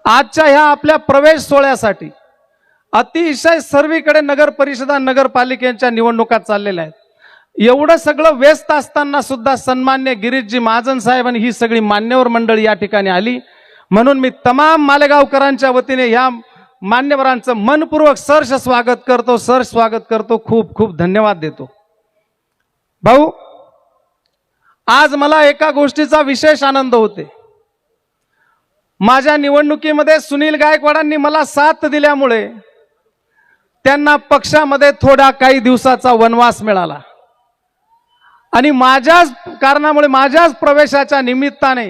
आजच्या ह्या आपल्या प्रवेश सोहळ्यासाठी अतिशय सर्वीकडे नगर परिषदा नगरपालिकेच्या निवडणुका चाललेल्या आहेत. एवढं सगळं व्यस्त असताना सुद्धा सन्मान्य गिरीशजी महाजन साहेब आणि ही सगळी मान्यवर मंडळी या ठिकाणी आली. म्हणून मी तमाम मालेगावकरांच्या वतीने ह्या मान्यवरांचं मनपूर्वक सहर्ष स्वागत करतो. खूप खूप धन्यवाद देतो. भाऊ, आज मला एका गोष्टीचा विशेष आनंद होते. माझ्या निवडणुकीमध्ये सुनील गायकवाडांनी मला साथ दिल्यामुळे त्यांना पक्षामध्ये थोडा काही दिवसाचा वनवास मिळाला आणि माझ्याच कारणामुळे माझ्याच प्रवेशाच्या निमित्ताने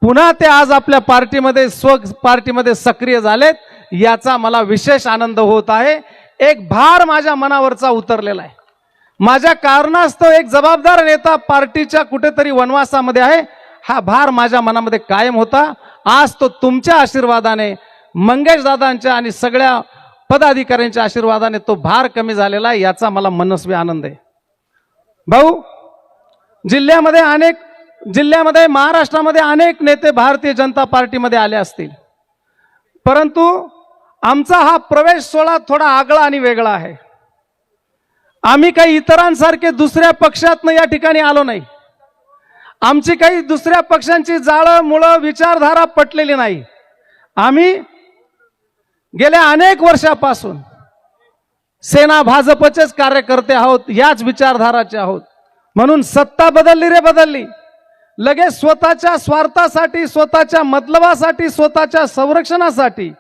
पुन्हा ते आज आपल्या पार्टीमध्ये सक्रिय झालेत. याचा मला विशेष आनंद होत आहे. एक भार माझ्या मनावरचा उतरलेला आहे. माझ्या कारणास्तव एक जबाबदार नेता पार्टीच्या कुठेतरी वनवासामध्ये आहे. हा भार माझ्या मनामध्ये कायम होता. आज तो तुमच्या आशीर्वादाने, मंगेश दादांच्या आणि सगळ्या पदाधिकाऱ्यांच्या आशीर्वादाने तो भार कमी झालेला आहे. याचा मला मनस्वी आनंद आहे. भाऊ, जिल्ह्यामध्ये महाराष्ट्रामध्ये अनेक नेते भारतीय जनता पार्टीमध्ये आले असतील, परंतु आमचा हा प्रवेश सोहळा थोडा आगळा आणि वेगळा आहे. आम्ही काही इतरांसारखे दुसऱ्या पक्षातनं या ठिकाणी आलो नाही. आमची काही दुसऱ्या पक्षांची जाळं मुळं विचारधारा पटलेली नाही. आम्ही गेल्या अनेक वर्षापासून सेना भाजपचेच कार्यकर्ते आहोत, याच विचारधाराचे आहोत. म्हणून सत्ता बदलली रे बदलली, लगेच स्वतःच्या स्वार्थासाठी, स्वतःच्या मतलबासाठी, स्वतःच्या संरक्षणासाठी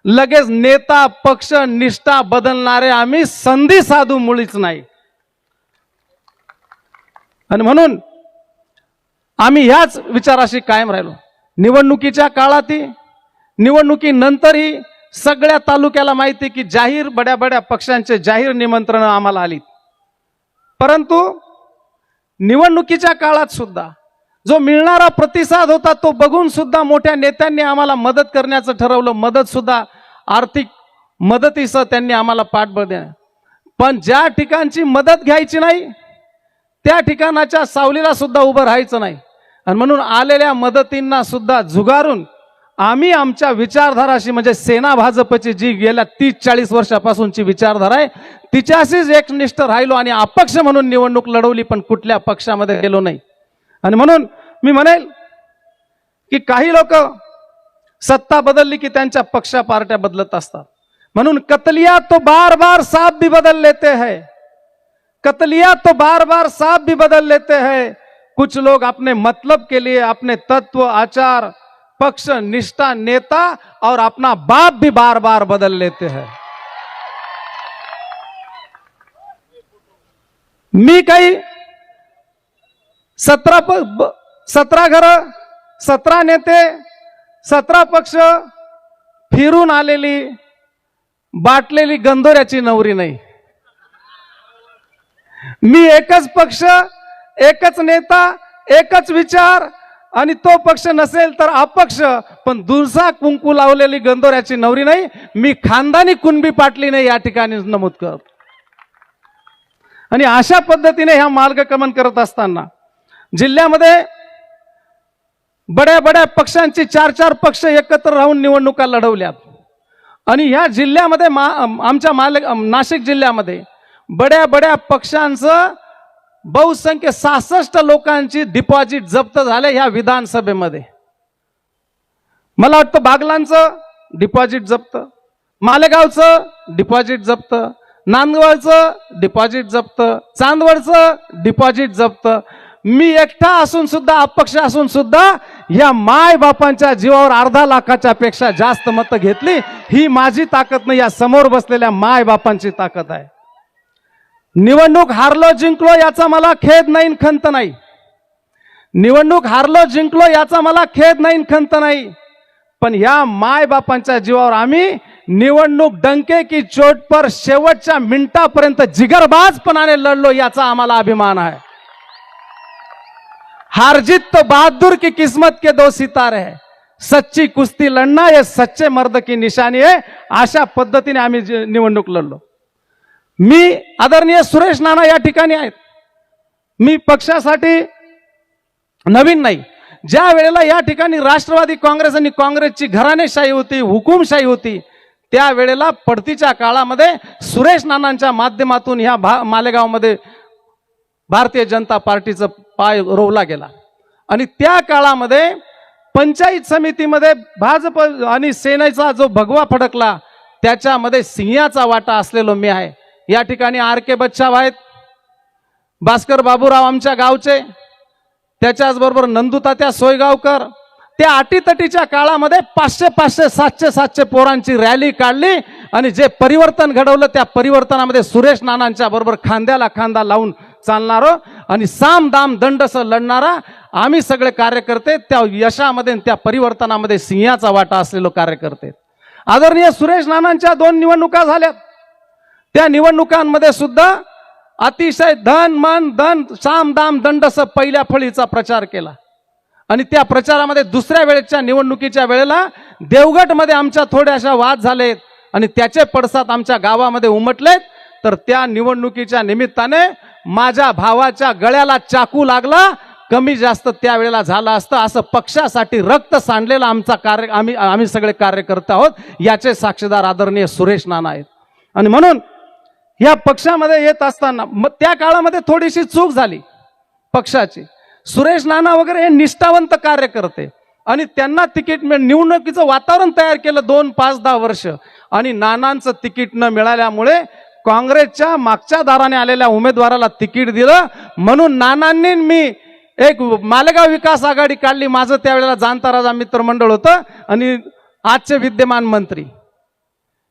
लगेच नेता पक्ष निष्ठा बदलणारे आम्ही संधी साधू मुळीच नाही. आणि म्हणून आम्ही ह्याच विचाराशी कायम राहिलो. निवडणुकीच्या काळातही, निवडणुकीनंतरही सगळ्या तालुक्याला माहिती की जाहीर बड्या पक्षांचे जाहीर निमंत्रण आम्हाला आली. परंतु निवडणुकीच्या काळात सुद्धा जो मिळणारा प्रतिसाद होता तो बघून सुद्धा मोठ्या नेत्यांनी आम्हाला मदत करण्याचं ठरवलं. मदत सुद्धा आर्थिक मदतीसह त्यांनी आम्हाला पाठबळ देणं. पण ज्या ठिकाणची मदत घ्यायची नाही त्या ठिकाणाच्या सावलीला सुद्धा उभं राहायचं नाही. आणि म्हणून आलेल्या मदतींना सुद्धा झुगारून आम्ही आमच्या विचारधाराशी, म्हणजे सेना भाजपची जी गेल्या 30-40 वर्षापासूनची विचारधारा आहे तिच्याशीच एकनिष्ठ राहिलो आणि अपक्ष म्हणून निवडणूक लढवली, पण कुठल्या पक्षामध्ये गेलो नाही. आणि म्हणून मी म्हणेल की काही लोक सत्ता बदलली की त्यांच्या पक्षा पार्ट्या बदलत असतात. म्हणून कतलिया तो बार बार सांप भी बदल लेते हैं, कतलिया तो बार बार सांप भी बदल लेते हैं. कुछ लोग अपने मतलब के लिए अपने तत्व, आचार, पक्ष, निष्ठा, नेता और अपना बाप भी बार बार बदल लेते हैं. मी काही 17 घर, 17 नेते, 17 पक्ष फिरून आलेली बाटलेली गंधोऱ्याची नवरी नाही. मी एकच पक्ष, एकच नेता, एकच विचार आणि तो पक्ष नसेल तर अपक्ष, पण दुसरा कुंकू लावलेली गंधोऱ्याची नवरी नाही. मी खानदानी कुणबी पाटली नाही या ठिकाणी नमूद करतो. आणि अशा पद्धतीने ह्या मार्गक्रमण करत असताना जिल्ह्यामध्ये बड्या पक्षांची 4-4 पक्ष एकत्र राहून निवडणुका लढवल्यात. आणि ह्या जिल्ह्यामध्ये आमच्या नाशिक जिल्ह्यामध्ये बड्या पक्षांचं बहुसंख्य 66 लोकांची डिपॉझिट जप्त झाले ह्या विधानसभेमध्ये. मला वाटतं बागलांचं डिपॉझिट जप्त, मालेगावचं डिपॉझिट जप्त, नांदवळचं डिपॉझिट जप्त, चांदवडचं डिपॉझिट जप्त. मी एकटा असून सुद्धा, अपक्ष असून सुद्धा या माय बापांच्या जीवावर 1.5 लाखाच्या पेक्षा जास्त मतं घेतली. ही माझी ताकद नाही, या समोर बसलेल्या माय बापांची ताकद आहे. निवडणूक हारलो जिंकलो याचा मला खेद नाही, खंत नाही. निवडणूक हारलो जिंकलो याचा मला खेद नाही, खंत नाही. पण या माय बापांच्या जीवावर आम्ही निवडणूक डंके की चोट पर शेवटच्या मिनिटापर्यंत जिगरबाजपणाने लढलो, याचा आम्हाला अभिमान आहे. हार जीत तो बहादुर की किस्मत के 2 सितारे है, सच्ची कुस्ती लढना ये सच्चे मर्द की निशानी है. अशा पद्धतीने आम्ही निवडणूक लढलो. मी आदरणीय सुरेश नाना या ठिकाणी आहेत. मी पक्षासाठी नवीन नाही, ज्या वेळेला या ठिकाणी राष्ट्रवादी काँग्रेस आणि काँग्रेसची घराणेशाही होती, हुकुमशाही होती, त्यावेळेला पडतीच्या काळामध्ये सुरेश नानांच्या माध्यमातून ह्या मालेगावमध्ये भारतीय जनता पार्टीचा पाय रोवला गेला. आणि त्या काळामध्ये पंचायत समितीमध्ये भाजप आणि सेनेचा जो भगवा फडकला त्याच्यामध्ये सिंहाचा वाटा असलेलो मी आहे. या ठिकाणी RK बच्छाव आहेत, भास्कर बाबूराव आमच्या गावचे, त्याच्याचबरोबर नंदुतात्या सोयगावकर. त्या अटीतटीच्या काळामध्ये 500 700 पोरांची रॅली काढली आणि जे परिवर्तन घडवलं त्या परिवर्तनामध्ये सुरेश नानांच्या बरोबर खांद्याला खांदा लावून चालणारं आणि साम दाम दंडस लढणारा आम्ही सगळे कार्यकर्ते त्या यशामध्ये त्या परिवर्तनामध्ये सिंहाचा वाटा असलेलो कार्यकर्ते. आदरणीय सुरेश नानांच्या 2 निवडणुका झाल्यात. त्या निवडणुकांमध्ये सुद्धा अतिशय धन मन धन साम दाम दंडस पहिल्या फळीचा प्रचार केला. आणि त्या प्रचारामध्ये दुसऱ्या वेळेच्या निवडणुकीच्या वेळेला देवगडमध्ये आमच्या थोड्याशा वाद झालेत आणि त्याचे पडसाद आमच्या गावामध्ये उमटलेत. तर त्या निवडणुकीच्या निमित्ताने माझ्या भावाच्या गळ्याला चाकू लागला, कमी जास्त त्यावेळेला झाला असतं. असं पक्षासाठी रक्त सांडलेला आमचा आम्ही सगळे कार्यकर्ते आहोत, याचे साक्षीदार आदरणीय सुरेश नाना आहेत. आणि म्हणून या पक्षामध्ये येत असताना त्या काळामध्ये थोडीशी चूक झाली पक्षाची. सुरेश नाना वगैरे हे निष्ठावंत कार्यकर्ते आणि त्यांना तिकीट निवडणुकीचं वातावरण तयार केलं 2 5 10 वर्ष. आणि नानांचं तिकीट न मिळाल्यामुळे काँग्रेसच्या मागच्या दाराने आलेल्या उमेदवाराला तिकीट दिलं. म्हणून नानांनी मी एक मालेगाव विकास आघाडी काढली. माझं त्यावेळेला जाणता राजा मित्रमंडळ होतं आणि आजचे विद्यमान मंत्री.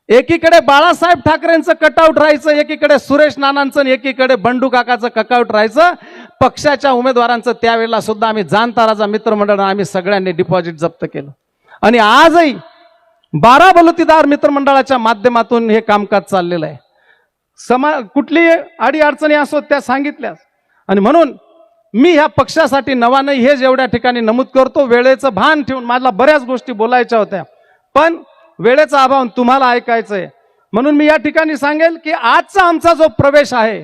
एकीकडे बाळासाहेब ठाकरेंचं कटआउट राहायचं, एकीकडे सुरेश नानांचं, एकीकडे बंडू काकाचं कटआउट राहायचं. पक्षाच्या उमेदवारांचं त्यावेळेला सुद्धा आम्ही जाणता राजा मित्रमंडळ आम्ही सगळ्यांनी डिपॉझिट जप्त केलं. आणि आजही 12 बलुतेदार मित्रमंडळाच्या माध्यमातून हे कामकाज चाललेलं आहे. कुठली अडी अडचणी असो त्या सांगितल्यास. आणि म्हणून मी ह्या पक्षासाठी नवा नाही हे जेवढ्या ठिकाणी नमूद करतो. वेळेचं भान ठेवून मला बऱ्याच गोष्टी बोलायच्या होत्या पण वेळेचा अभाव तुम्हाला ऐकायचंय म्हणून मी या ठिकाणी सांगेल की आजचा आमचा जो प्रवेश आहे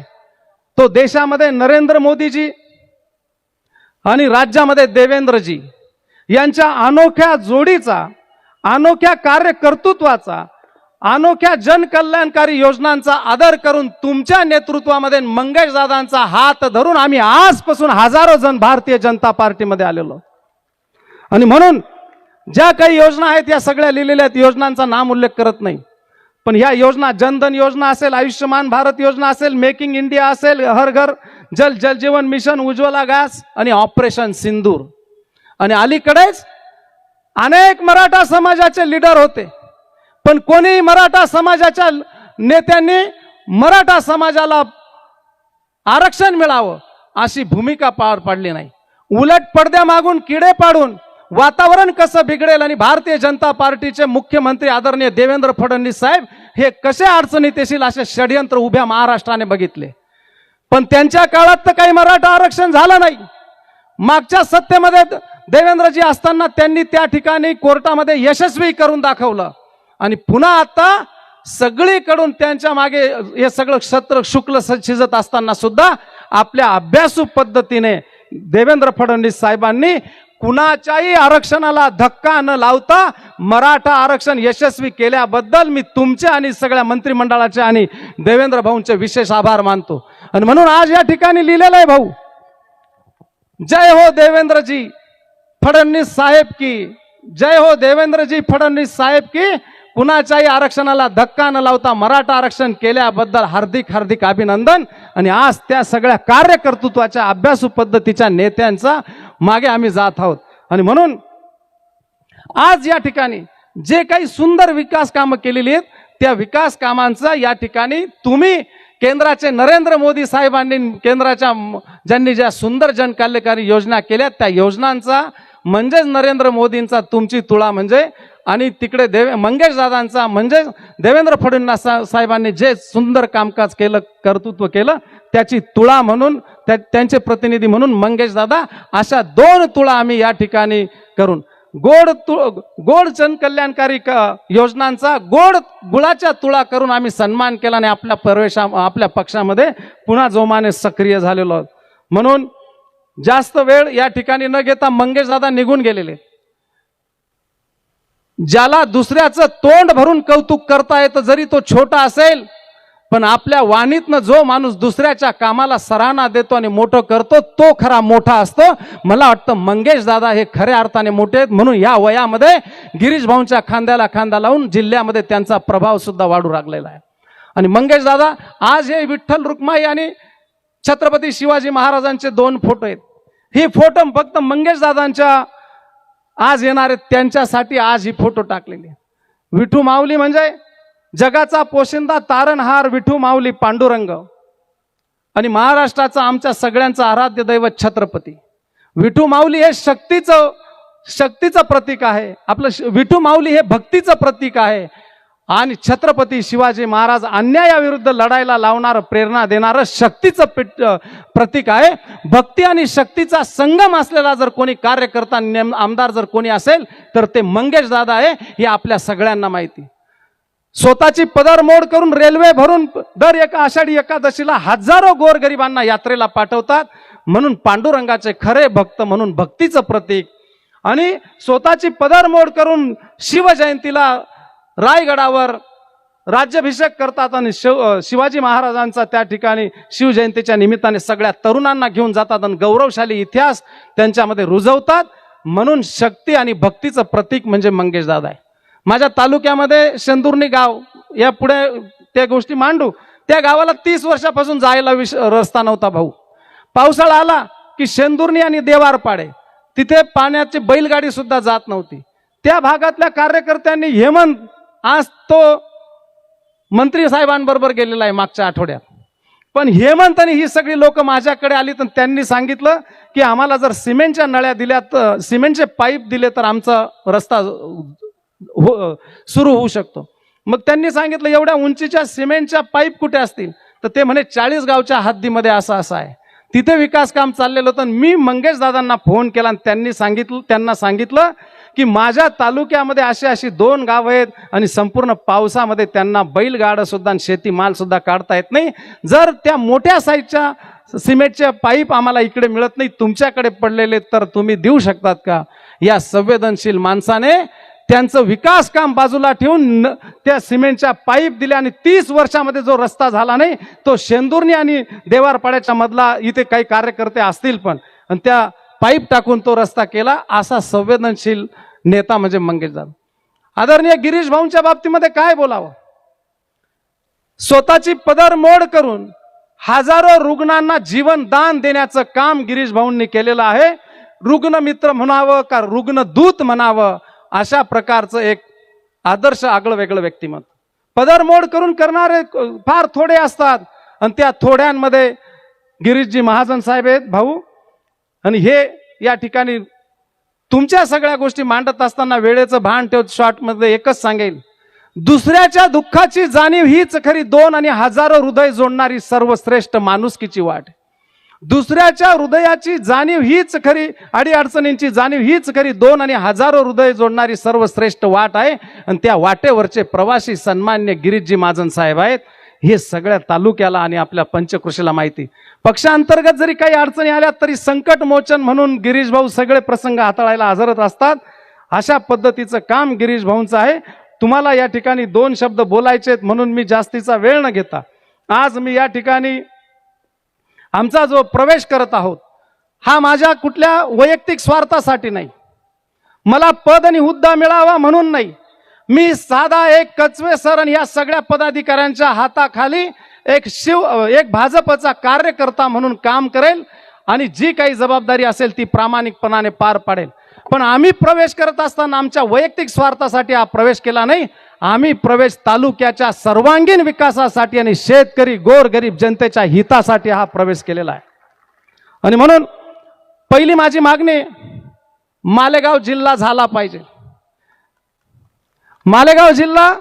तो देशामध्ये नरेंद्र मोदीजी आणि राज्यामध्ये देवेंद्रजी यांच्या अनोख्या जोडीचा, अनोख्या कार्यकर्तृत्वाचा, अनोख्या जनकल्याणकारी योजनांचा आदर करून तुमच्या नेतृत्वामध्ये मंगेश दादांचा हात धरून आम्ही आजपासून हजारो जण भारतीय जनता पार्टीमध्ये आलेलो. आणि म्हणून ज्या काही योजना आहेत या सगळ्या लिहिलेल्या आहेत, योजनांचा नाम उल्लेख करत नाही. पण ह्या योजना जनधन योजना असेल, आयुष्यमान भारत योजना असेल, मेकिंग इंडिया असेल, हर घर जल जीवन मिशन, उज्ज्वला गॅस आणि ऑपरेशन सिंदूर. आणि अलीकडेच अनेक मराठा समाजाचे लीडर होते पण कोणी मराठा समाजाच्या नेत्यांनी मराठा समाजाला आरक्षण मिळावं अशी भूमिका पार पाडली नाही. उलट पडद्या मागून किडे पाडून वातावरण कसं बिघडेल आणि भारतीय जनता पार्टीचे मुख्यमंत्री आदरणीय देवेंद्र फडणवीस साहेब हे कसे अडचणीत येतील असे षडयंत्र उभ्या महाराष्ट्राने बघितले. पण त्यांच्या काळात तर काही मराठा आरक्षण झालं नाही. मागच्या सत्तेमध्ये देवेंद्रजी असताना त्यांनी त्या ठिकाणी कोर्टामध्ये यशस्वी करून दाखवलं आणि पुन्हा आता सगळीकडून त्यांच्या मागे हे सगळं सत्र शुक्ल शिजत असताना सुद्धा आपल्या अभ्यासू पद्धतीने देवेंद्र फडणवीस साहेबांनी कुणाच्याही आरक्षणाला धक्का न लावता मराठा आरक्षण यशस्वी केल्याबद्दल मी तुमचे आणि सगळ्या मंत्रिमंडळाचे आणि देवेंद्र भाऊंचे विशेष आभार मानतो. आणि म्हणून आज या ठिकाणी लिहिलेलं आहे भाऊ, जय हो देवेंद्रजी फडणवीस साहेब की, जय हो देवेंद्रजी फडणवीस साहेब की. कुणाच्याही आरक्षणाला धक्का न लावता मराठा आरक्षण केल्याबद्दल हार्दिक हार्दिक अभिनंदन. आणि आज त्या सगळ्या कार्यकर्तृत्वाच्या अभ्यासू पद्धतीच्या नेत्यांचा मागे आम्ही जात आहोत. आणि म्हणून आज या ठिकाणी जे काही सुंदर विकास कामं केलेली आहेत त्या विकास कामांचा या ठिकाणी तुम्ही केंद्राचे नरेंद्र मोदी साहेबांनी केंद्राच्या ज्यांनी ज्या सुंदर जनकल्याणकारी योजना केल्या त्या योजनांचा म्हणजेच नरेंद्र मोदींचा तुमची तुळा म्हणजे आणि तिकडे मंगेश दादांचा म्हणजे देवेंद्र फडणवीस साहेबांनी जे सुंदर कामकाज केलं, कर्तृत्व केलं त्याची तुळा म्हणून त्यांचे प्रतिनिधी म्हणून मंगेश दादा अशा 2 तुळा आम्ही या ठिकाणी करून गोड जनकल्याणकारी योजनांचा गोड गुळाच्या तुळा करून आम्ही सन्मान केला आणि आपल्या पक्षामध्ये पुन्हा जोमाने सक्रिय झालेलो आहोत. म्हणून जास्त वेळ या ठिकाणी न घेता मंगेश दादा निघून गेलेले. ज्याला दुसऱ्याचं तोंड भरून कौतुक करता येतं जरी तो छोटा असेल, पण आपल्या वाणीतनं जो माणूस दुसऱ्याच्या कामाला सराहना देतो आणि मोठं करतो तो खरा मोठा असतो. मला वाटतं मंगेश दादा हे खऱ्या अर्थाने मोठे आहेत, म्हणून या वयामध्ये गिरीश भाऊंच्या खांद्याला खांदा लावून जिल्ह्यामध्ये त्यांचा प्रभाव सुद्धा वाढू लागलेला आहे. आणि मंगेश दादा आज हे विठ्ठल रुक्माई आणि छत्रपती शिवाजी महाराजांचे 2 फोटो आहेत. ही फोटो फक्त मंगेश दादांच्या आज येणार आहेत त्यांच्यासाठी आज ही फोटो टाकलेली. विठू माऊली म्हणजे जगाचा पोशिंदा तारणहार विठू माऊली पांडुरंग आणि महाराष्ट्राचा आमच्या सगळ्यांचा आराध्य दैवत छत्रपती विठू माऊली हे शक्तीचं प्रतीक आहे. आपलं विठू माऊली हे भक्तीचं प्रतीक आहे. आणि छत्रपती शिवाजी महाराज अन्यायाविरुद्ध लढायला लावणारं प्रेरणा देणारं शक्तीचं प्रतीक आहे. भक्ती आणि शक्तीचा संगम असलेला जर कोणी कार्यकर्ता आमदार जर कोणी असेल तर ते मंगेश दादा आहे, हे आपल्या सगळ्यांना माहिती. स्वतःची पदरमोड करून रेल्वे भरून दर आषाढी एकादशीला हजारो गोरगरिबांना यात्रेला पाठवतात. म्हणून पांडुरंगाचे खरे भक्त म्हणून भक्तीचं प्रतीक. आणि स्वतःची पदरमोड करून शिवजयंतीला रायगडावर राज्याभिषेक करतात आणि शिवाजी महाराजांचा त्या ठिकाणी शिवजयंतीच्या निमित्ताने सगळ्या तरुणांना घेऊन जातात आणि गौरवशाली इतिहास त्यांच्यामध्ये रुजवतात. म्हणून शक्ती आणि भक्तीचं प्रतीक म्हणजे मंगेश दादा आहे. माझ्या तालुक्यामध्ये शेंदुर्णी गाव, या पुढे त्या गोष्टी मांडू, त्या गावाला 30 वर्षापासून जायला रस्ता नव्हता भाऊ. पावसाळा आला की शेंदुर्णी आणि देवारपाडे तिथे पाण्याची बैलगाडी सुद्धा जात नव्हती. त्या भागातल्या कार्यकर्त्यांनी हेमंत आज तो मंत्री साहेबांबरोबर गेलेला आहे मागच्या आठवड्यात, पण हेमंत आणि ही सगळी लोक माझ्याकडे आली तर त्यांनी सांगितलं की आम्हाला जर सिमेंटच्या नळ्या दिल्या, सिमेंटचे पाईप दिले तर आमचा रस्ता सुरू होऊ शकतो. मग त्यांनी सांगितलं एवढ्या उंचीच्या सिमेंटच्या पाईप कुठे असतील, तर ते म्हणे 40 गावच्या हद्दीमध्ये असं आहे, तिथे विकास काम चाललेलं होतं. मी मंगेश दादांना फोन केला आणि त्यांना सांगितलं की माझ्या तालुक्यामध्ये अशी 2 गाव आहेत आणि संपूर्ण पावसामध्ये त्यांना बैलगाडा सुद्धा आणि शेतीमाल सुद्धा काढता येत नाही. जर त्या मोठ्या साईजच्या सिमेंटचे पाईप आम्हाला इकडे मिळत नाही, तुमच्याकडे पडलेले, तर तुम्ही देऊ शकतात का? या संवेदनशील माणसाने त्यांचं विकास काम बाजूला ठेवून त्या सिमेंटच्या पाईप दिल्या आणि 30 वर्षामध्ये जो रस्ता झाला नाही तो शेंदुर्णी आणि देवारपाड्याच्या मधला, इथे काही कार्यकर्ते असतील पण, आणि त्या पाईप टाकून तो रस्ता केला. असा संवेदनशील नेता म्हणजे मंगेश दादा. आदरणीय गिरीश भाऊंच्या बाबतीमध्ये काय बोलावं? स्वतःची पदरमोड करून हजारो रुग्णांना जीवन दान देण्याचं काम गिरीश भाऊंनी केलेलं आहे. रुग्ण मित्र म्हणावं का रुग्णदूत म्हणावं, अशा प्रकारचं एक आदर्श आगळं वेगळं व्यक्तिमत्व. पदरमोड करून करणारे फार थोडे असतात आणि त्या थोड्यांमध्ये गिरीशजी महाजन साहेब आहेत भाऊ. आणि हे या ठिकाणी तुमच्या सगळ्या गोष्टी मांडत असताना वेळेचं भान ठेवत शॉर्टमध्ये एकच सांगेल, दुसऱ्याच्या दुःखाची जाणीव हीच खरी 2 आणि हजारो हृदय जोडणारी सर्वश्रेष्ठ माणुसकीची वाट. दुसऱ्याच्या हृदयाची जाणीव हीच खरी, अडीअडचणींची जाणीव हीच खरी 2 आणि हजारो हृदय जोडणारी सर्वश्रेष्ठ वाट आहे. आणि त्या वाटेवरचे प्रवासी सन्मान्य गिरीशजी महाजन साहेब आहेत. हे सगळ्या तालुक्याला आणि आपल्या पंचकृषीला माहिती. पक्षांतर्गत जरी काही अडचणी आल्या तरी संकट मोचन म्हणून गिरीश भाऊ सगळे प्रसंग हाताळायला हजरच असतात. अशा पद्धतीचं काम गिरीश भाऊंचं आहे. तुम्हाला या ठिकाणी 2 शब्द बोलायचे आहेत म्हणून मी जास्तीचा वेळ न घेता आज मी या ठिकाणी आमचा जो प्रवेश करत आहोत हा माझ्या कुठल्या वैयक्तिक स्वार्थासाठी नाही, मला पद आणि हुद्दा मिळावा म्हणून नाही. मी साधा एक कचवे सर आणि या सगळ्या पदाधिकाऱ्यांच्या हाताखाली एक भाजपचा कार्यकर्ता म्हणून काम करेल आणि जी काही जबाबदारी असेल ती प्रामाणिकपणाने पार पाडेल. पण आम्ही प्रवेश करत असताना आमच्या वैयक्तिक स्वार्थासाठी हा प्रवेश केला नाही. आम्ही प्रवेश तालुक्याच्या सर्वांगीण विकासासाठी आणि शेतकरी गोरगरीब जनतेच्या हितासाठी हा प्रवेश केलेला आहे. आणि म्हणून पहिली माझी मागणी, मालेगाव जिल्हा झाला पाहिजे. मालेगाव जिल्हा,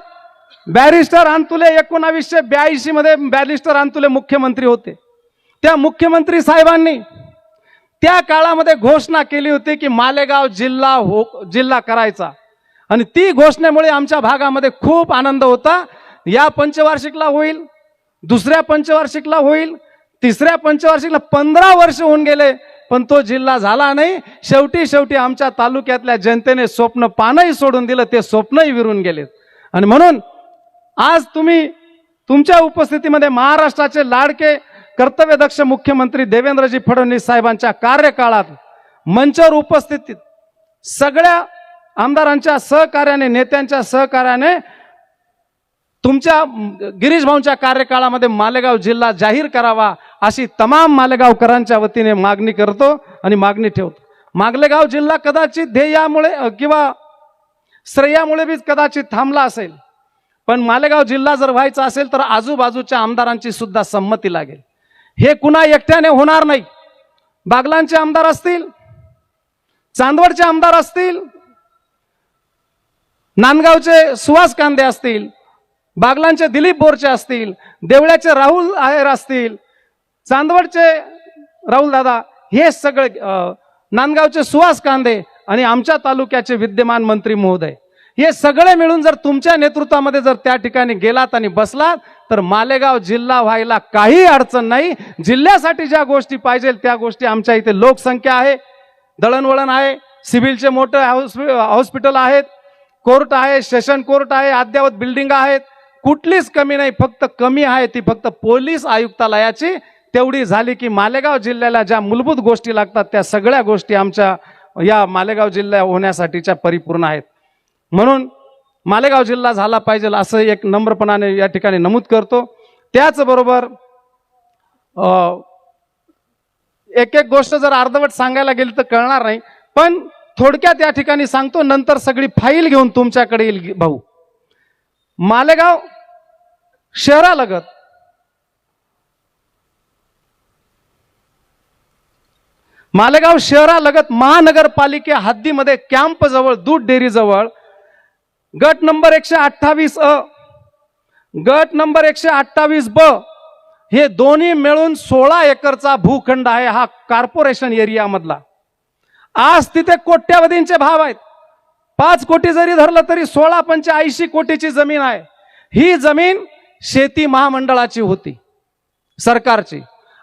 बॅरिस्टर अंतुले 1982 मध्ये बॅरिस्टर अंतुले मुख्यमंत्री होते. त्या मुख्यमंत्री साहेबांनी त्या काळामध्ये घोषणा केली होती की मालेगाव जिल्हा करायचा. आणि ती घोषणेमुळे आमच्या भागामध्ये खूप आनंद होता. या पंचवार्षिकला होईल, दुसऱ्या पंचवार्षिकला होईल, तिसऱ्या पंचवार्षिकला 15 वर्ष होऊन गेले. पण तो जिल्हा झाला नाही. शेवटी आमच्या तालुक्यातल्या जनतेने स्वप्न पानही सोडून दिलं, ते स्वप्नही विरून गेलेत. आणि म्हणून आज तुम्ही तुमच्या उपस्थितीमध्ये महाराष्ट्राचे लाडके कर्तव्यदक्ष मुख्यमंत्री देवेंद्रजी फडणवीस साहेबांच्या कार्यकाळात मंचावर उपस्थित सगळ्या आमदारांच्या सहकार्याने, नेत्यांच्या सहकार्याने तुमच्या गिरीश भाऊंच्या कार्यकाळामध्ये मालेगाव जिल्हा जाहीर करावा अशी तमाम मालेगावकरांच्या वतीने मागणी करतो आणि मागणी ठेवतो. मालेगाव जिल्हा कदाचित ध्येयामुळे किंवा श्रेयामुळे बी कदाचित थांबला असेल, पण मालेगाव जिल्हा जर व्हायचा असेल तर आजूबाजूच्या आमदारांची सुद्धा संमती लागेल. हे कुणा एकट्याने होणार नाही. बागलांचे आमदार असतील, चांदवडचे आमदार असतील, नांदगावचे सुहास कांदे असतील, बागलांचे दिलीप बोरचे असतील, देवळ्याचे राहुल आहेर असतील, चांदवडचे राहुल दादा, हे सगळे नांदगावचे सुहास कांदे आणि आमच्या तालुक्याचे विद्यमान मंत्री महोदय, हे सगळे मिळून जर तुमच्या नेतृत्वामध्ये जर त्या ठिकाणी गेलात आणि बसलात तर मालेगाव जिल्हा व्हायला काही अडचण नाही. जिल्ह्यासाठी ज्या गोष्टी पाहिजे त्या गोष्टी आमच्या इथे लोकसंख्या आहे, दळणवळण आहे, सिव्हिलचे मोठे हॉस्पिटल आहेत, कोर्ट आहे, सेशन कोर्ट आहे, अद्ययावत बिल्डिंग आहेत, कुठलीच कमी नाही. फक्त कमी आहे ती फक्त पोलीस आयुक्तालयाची. तेवढी झाली की मालेगाव जिल्ह्याला ज्या मूलभूत गोष्टी लागतात त्या सगळ्या गोष्टी आमच्या या मालेगाव जिल्हा होण्यासाठीच्या परिपूर्ण आहेत. म्हणून मालेगाव जिल्हा झाला पाहिजे असं एक नम्रपणाने या ठिकाणी नमूद करतो. त्याचबरोबर एक एक गोष्ट जर अर्धवट सांगायला गेली तर कळणार नाही, पण थोडक्यात या ठिकाणी सांगतो, नंतर सगळी फाईल घेऊन तुमच्याकडे येईल. भाऊ, मालेगाव शहरालगत महानगरपालिके हद्दीमध्ये कॅम्प जवळ, दूध डेअरी जवळ गट नंबर 128 अ, गट नंबर 128 ब, हे दोन्ही मिळून 16 एकरचा भूखंड आहे. हा कॉर्पोरेशन एरिया मधला. आज तिथे कोट्यावधींचे भाव आहेत. 5 कोटी जरी धरलं तरी 16-85 कोटीची जमीन आहे. ही जमीन शेती महामंडळाची होती, सरकारची.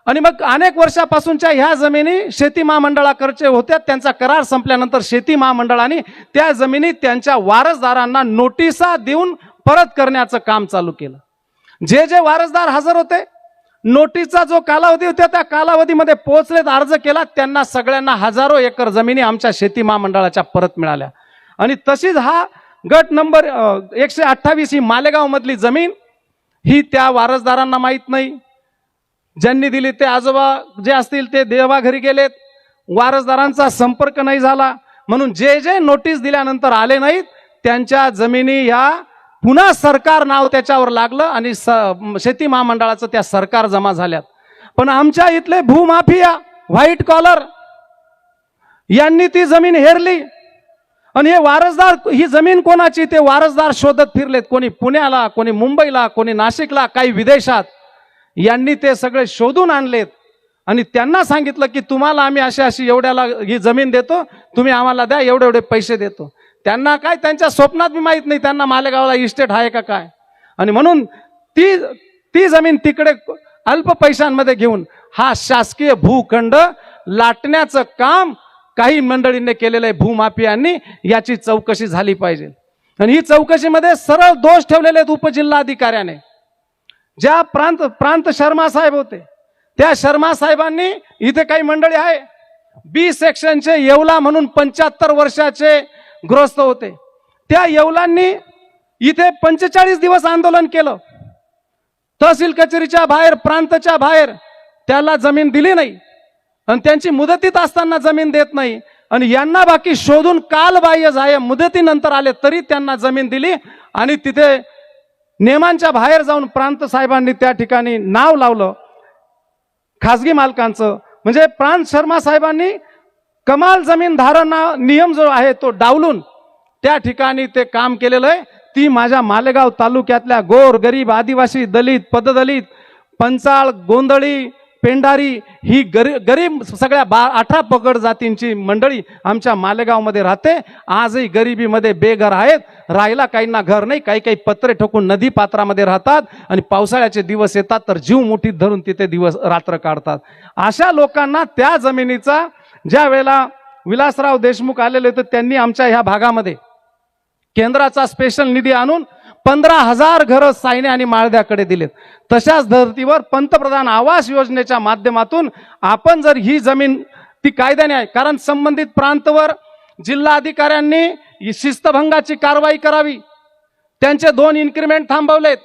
आणि मग अनेक वर्षापासूनच्या ह्या जमिनी शेती महामंडळाकडच्या होत्या. त्यांचा करार संपल्यानंतर शेती महामंडळाने त्या जमिनी त्यांच्या वारसदारांना नोटिसा देऊन परत करण्याचं काम चालू केलं. जे जे वारसदार हजर होते, नोटीसचा जो कालावधी होता त्या कालावधीमध्ये पोहोचलेत, अर्ज केला, त्यांना सगळ्यांना हजारो एकर जमिनी आमच्या शेती महामंडळाच्या परत मिळाल्या. आणि तशीच हा गट नंबर 128 ही मालेगाव मधली जमीन, ही त्या वारसदारांना माहीत नाही. ज्यांनी दिली ते आजोबा जे असतील ते देवाघरी गेलेत, वारसदारांचा संपर्क नाही झाला. म्हणून जे जे नोटीस दिल्यानंतर आले नाहीत त्यांच्या जमिनी ह्या पुन्हा सरकार नाव त्याच्यावर लागलं आणि शेती महामंडळाचं त्या सरकार जमा झाल्यात. पण आमच्या इथले भूमाफिया, व्हाईट कॉलर यांनी ती जमीन हेरली आणि हे वारसदार, ही जमीन कोणाची ते वारसदार शोधत फिरलेत. कोणी पुण्याला, कोणी मुंबईला, कोणी नाशिकला, काही विदेशात. यांनी ते सगळे शोधून आणलेत आणि त्यांना सांगितलं की तुम्हाला आम्ही अशी एवढ्याला ही जमीन देतो, तुम्ही आम्हाला द्या, एवढे एवढे पैसे देतो. त्यांना काय, त्यांच्या स्वप्नात बी माहित नाही त्यांना मालेगावला इस्टेट आहे का काय. आणि म्हणून ती जमीन तिकडे अल्प पैशांमध्ये घेऊन हा शासकीय भूखंड लाटण्याचं काम काही मंडळींनी केलेलं आहे, भूमाफियांनी. याची चौकशी झाली पाहिजे. आणि ही चौकशीमध्ये सरळ दोष ठेवलेले आहेत उपजिल्हाधिकाऱ्याने. ज्या प्रांत शर्मा साहेब होते त्या शर्मा साहेबांनी, इथे काही मंडळी आहे बी सेक्शनचे येवला म्हणून 75 वर्षाचे गृहस्थ होते, त्या येवलांनी इथे 45 दिवस आंदोलन केलं. तहसील कचेरीच्या बाहेर, प्रांतच्या बाहेर त्याला जमीन दिली नाही आणि त्यांची मुदतीत असताना जमीन देत नाही. आणि यांना बाकी शोधून कालबाह्य जाय मुदतीनंतर आले तरी त्यांना जमीन दिली. आणि तिथे नियमांच्या बाहेर जाऊन प्रांत साहेबांनी त्या ठिकाणी नाव लावलं खासगी मालकांचं. म्हणजे प्रांत शर्मा साहेबांनी कमाल जमीन धारणा नियम जो आहे तो डावलून त्या ठिकाणी ते काम केलेलं आहे. ती माझ्या मालेगाव तालुक्यातल्या गोर गरीब आदिवासी दलित पददलित पंचाळ गोंधळी पेंढारी ही गरीब सगळ्या 18 पगड जातींची मंडळी आमच्या मालेगावमध्ये राहते. आजही गरिबीमध्ये बेघर आहेत. राहायला काहींना घर नाही, काही काही पत्रे ठोकून नदी पात्रामध्ये राहतात आणि पावसाळ्याचे दिवस येतात तर जीव मुठीत धरून तिथे दिवस रात्र काढतात. अशा लोकांना त्या जमिनीचा ज्या वेळेला विलासराव देशमुख आलेले होते त्यांनी आमच्या ह्या भागामध्ये केंद्राचा स्पेशल निधी आणून 15,000 घरं सायने आणि माळद्याकडे दिलेत. तशाच धर्तीवर पंतप्रधान आवास योजनेच्या माध्यमातून आपण जर ही जमीन ती कायद्याने आहे, कारण संबंधित प्रांतवर जिल्हा अधिकाऱ्यांनी शिस्तभंगाची कारवाई करावी, त्यांचे 2 इन्क्रिमेंट थांबवलेत.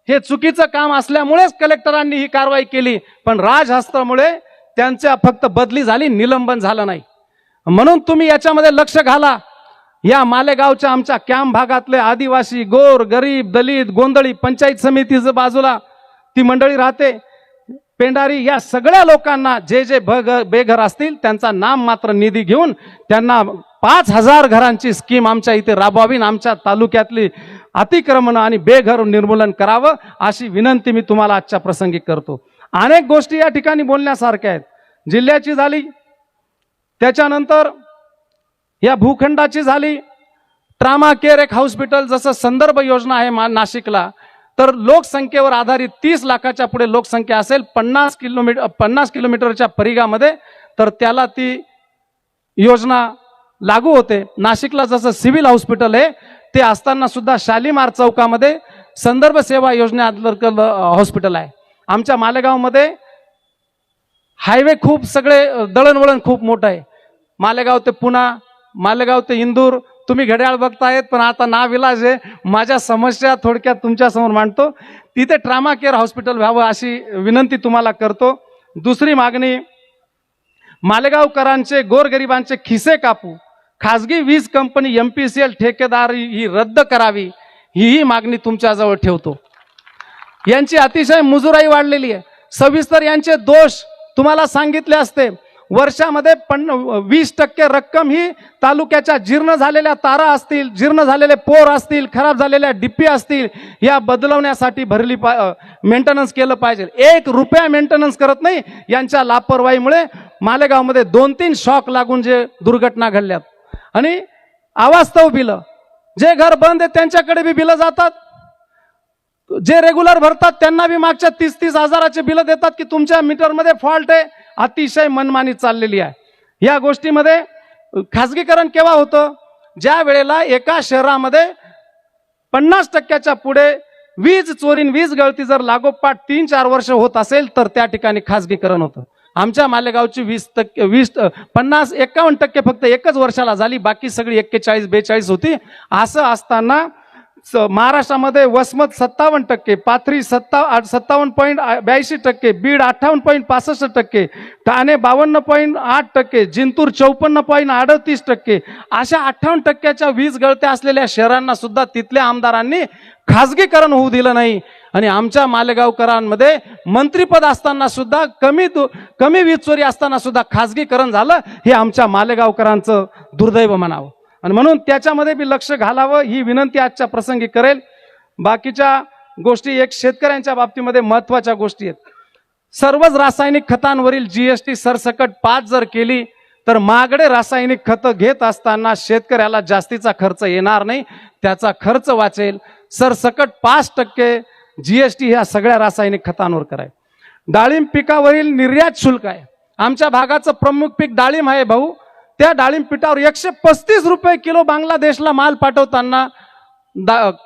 हे चुकीचं काम असल्यामुळेच कलेक्टरांनी ही कारवाई केली, पण राजहस्तामुळे त्यांच्या फक्त बदली झाली, निलंबन झालं नाही. म्हणून तुम्ही याच्यामध्ये लक्ष घाला. या मालेगावच्या आमच्या कॅम्प भागातले आदिवासी, गोर, गरीब, दलित, गोंधळी, पंचायत समितीच्या बाजूला ती मंडळी राहते, पेंढारी, या सगळ्या लोकांना जे जे बेघर असतील त्यांचा नाम मात्र निधी घेऊन त्यांना 5,000 घरांची स्कीम आमच्या इथे राबवावी, आमच्या तालुक्यातली अतिक्रमण आणि बेघर निर्मूलन करावं अशी विनंती मी तुम्हाला आजच्या प्रसंगी करतो. अनेक गोष्टी या ठिकाणी बोलण्यासारख्या आहेत. जिल्ह्याची झाली, त्याच्यानंतर या भूखंडाची झाली, ट्रामा केअर एक हॉस्पिटल जसं संदर्भ योजना आहे नाशिकला, तर लोकसंख्येवर आधारित 30 लाखाच्या पुढे लोकसंख्या असेल 50 किलोमीटरच्या परिघामध्ये, तर त्याला ती योजना लागू होते. नाशिकला जसं सिव्हिल हॉस्पिटल आहे ते असताना सुद्धा शालीमार चौकामध्ये संदर्भ सेवा योजनेअंतर्गत हॉस्पिटल आहे. आमच्या मालेगावमध्ये हायवे खूप सगळे दळणवळण खूप मोठं आहे. मालेगाव ते पुणा, मालेगाव ते इंदूर, तुम्ही घड्याळ बघतायत पण आता नाविलाज आहे. माझ्या समस्या थोडक्यात तुमच्या समोर मांडतो. तिथे ट्रामा केअर हॉस्पिटल व्हावं अशी विनंती तुम्हाला करतो. दुसरी मागणी, मालेगावकरांचे गोरगरिबांचे खिसे कापू, खासगी वीज कंपनी MPCL ठेकेदारी ही रद्द करावी, ही मागणी तुमच्याजवळ ठेवतो. यांची अतिशय मुजुराई वाढलेली आहे. सविस्तर यांचे दोष तुम्हाला सांगितले असते. वर्षामध्ये 20% रक्कम ही तालुक्याच्या जीर्ण झालेल्या तारा असतील, जीर्ण झालेले पोर असतील, खराब झालेल्या डिप्पी असतील, या बदलवण्यासाठी भरली मेंटेनन्स केलं पाहिजे. 1 रुपया मेंटेनन्स करत नाही. यांच्या लापरवाहीमुळे मालेगावमध्ये 2-3 शॉक लागून जे दुर्घटना घडल्यात. आणि अवास्तव बिलं, जे घर बंद आहे त्यांच्याकडे बी बिलं जातात, जे रेग्युलर भरतात त्यांना बी मागच्या 30-30 हजाराचे बिलं देतात की तुमच्या मीटरमध्ये फॉल्ट आहे. अतिशय मनमानी चाललेली आहे. या गोष्टीमध्ये खासगीकरण केव्हा होतं? ज्या वेळेला एका शहरामध्ये 50% पुढे वीज चोरी, वीज गळती जर लागोपाठ 3-4 वर्ष होत असेल तर त्या ठिकाणी खासगीकरण होतं. आमच्या मालेगावची 51% फक्त एकच वर्षाला झाली, बाकी सगळी 41-42 होती. असं असताना महाराष्ट्रामध्ये वसमत 57%, पाथरी 57.82%, बीड 58.65%, ठाणे 52.8%, जिंतूर 54.38%, अशा 58%च्या वीज गळत्या असलेल्या शहरांना सुद्धा तिथल्या आमदारांनी खासगीकरण होऊ दिलं नाही. आणि आमच्या मालेगावकरांमध्ये मंत्रीपद असताना सुद्धा कमी वीज चोरी असताना सुद्धा खासगीकरण झालं. हे आमच्या मालेगावकरांचं दुर्दैव म्हणावं. आणि म्हणून त्याच्यामध्ये बी लक्ष घालावं ही विनंती आजच्या प्रसंगी करेल. बाकीच्या गोष्टी एक शेतकऱ्यांच्या बाबतीमध्ये महत्वाच्या गोष्टी आहेत. सर्वच रासायनिक खतांवरील GST सरसकट 5 जर केली तर महागडे रासायनिक खतं घेत असताना शेतकऱ्याला जास्तीचा खर्च येणार नाही, त्याचा खर्च वाचेल. सरसकट 5% GST ह्या सगळ्या रासायनिक खतांवर कराय. डाळिंब पिकावरील निर्यात शुल्क आहे. आमच्या भागाचं प्रमुख पीक डाळिंब आहे भाऊ. त्या डाळिंब पिठावर 135 रुपये किलो बांगलादेशला माल पाठवताना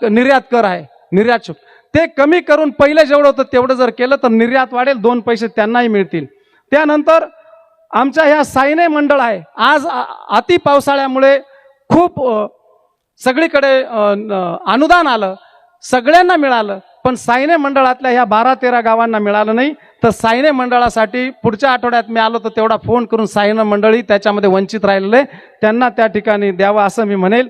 निर्यात कर आहे, निर्यात शुल्क. ते कमी करून पहिले जेवढं होतं तेवढं जर केलं तर निर्यात वाढेल, 2 पैसे त्यांनाही मिळतील. त्यानंतर आमच्या ह्या सायने मंडळ आहे. आज अति पावसाळ्यामुळे खूप सगळीकडे अनुदान आलं, सगळ्यांना मिळालं, पण सायने मंडळातल्या ह्या 12-13 गावांना मिळालं नाही. तर सायने मंडळासाठी पुढच्या आठवड्यात मी आलो तर तेवढा फोन करून सायने मंडळी त्याच्यामध्ये वंचित राहिलेले त्यांना त्या ठिकाणी द्यावा असं मी म्हणेल.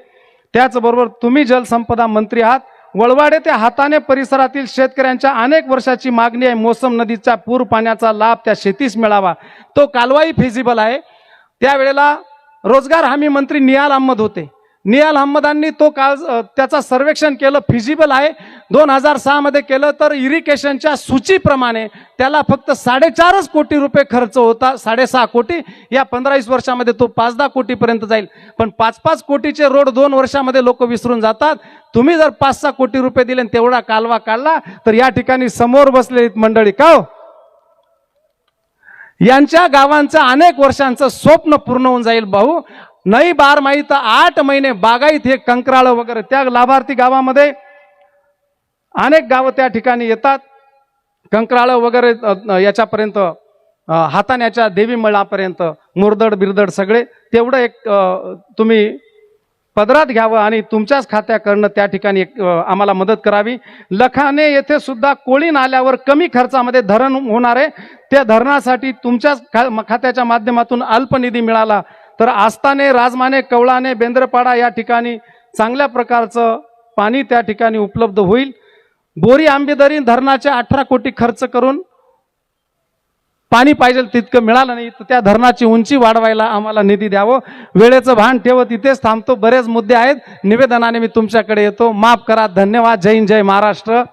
त्याचबरोबर तुम्ही जलसंपदा मंत्री आहात. वळवाडे ते हाताने परिसरातील शेतकऱ्यांच्या अनेक वर्षाची मागणी आहे, मोसम नदीच्या पूर पाण्याचा लाभ त्या शेतीस मिळावा. तो कालवाही फिजिबल आहे. त्यावेळेला रोजगार हमी मंत्री निहाल अहमद होते. नियाल अहमदांनी तो काळ त्याचा सर्वेक्षण केलं, फिजिबल आहे. 2006 मध्ये केलं तर इरिगेशनच्या सूचीप्रमाणे त्याला फक्त 4.5 कोटी रुपये खर्च होता. 6.5 कोटी, या 15-20 वर्षामध्ये तो 5-10 कोटीपर्यंत जाईल. पण 5-5 कोटीचे रोड 2 वर्षामध्ये लोक विसरून जातात. तुम्ही जर 5-6 कोटी रुपये दिले आणि तेवढा कालवा काढला तर या ठिकाणी समोर बसले मंडळी का हो, यांच्या गावांचं अनेक वर्षांचं स्वप्न पूर्ण होऊन जाईल. भाऊ नाही 12 तर 8 महिने बागायत हे कंकराळ वगैरे त्या लाभार्थी गावामध्ये अनेक गावं त्या ठिकाणी येतात. कंकराळ वगैरे याच्यापर्यंत हाताण्याच्या देवी मळापर्यंत मुरदड बिरदड सगळे तेवढं एक तुम्ही पदरात घ्यावं आणि तुमच्याच खात्याकडनं त्या ठिकाणी आम्हाला मदत करावी. लखाने येथे सुद्धा कोळी नाल्यावर कमी खर्चामध्ये धरण होणार आहे. त्या धरणासाठी तुमच्याच खात्याच्या माध्यमातून अल्प निधी मिळाला तर आस्ताने, राजमाने, कवळाने, बेंद्रपाडा या ठिकाणी चांगल्या प्रकारचं पाणी त्या ठिकाणी उपलब्ध होईल. बोरी आंबेदरी धरणाचे 18 कोटी खर्च करून पाणी पाहिजे तितकं मिळालं नाही तर त्या धरणाची उंची वाढवायला आम्हाला निधी द्यावं. वेळेचं भान ठेवत इथेच थांबतो. बरेच मुद्दे आहेत, निवेदनाने मी तुमच्याकडे येतो. माफ करा. धन्यवाद. जय हिंद, जय महाराष्ट्र.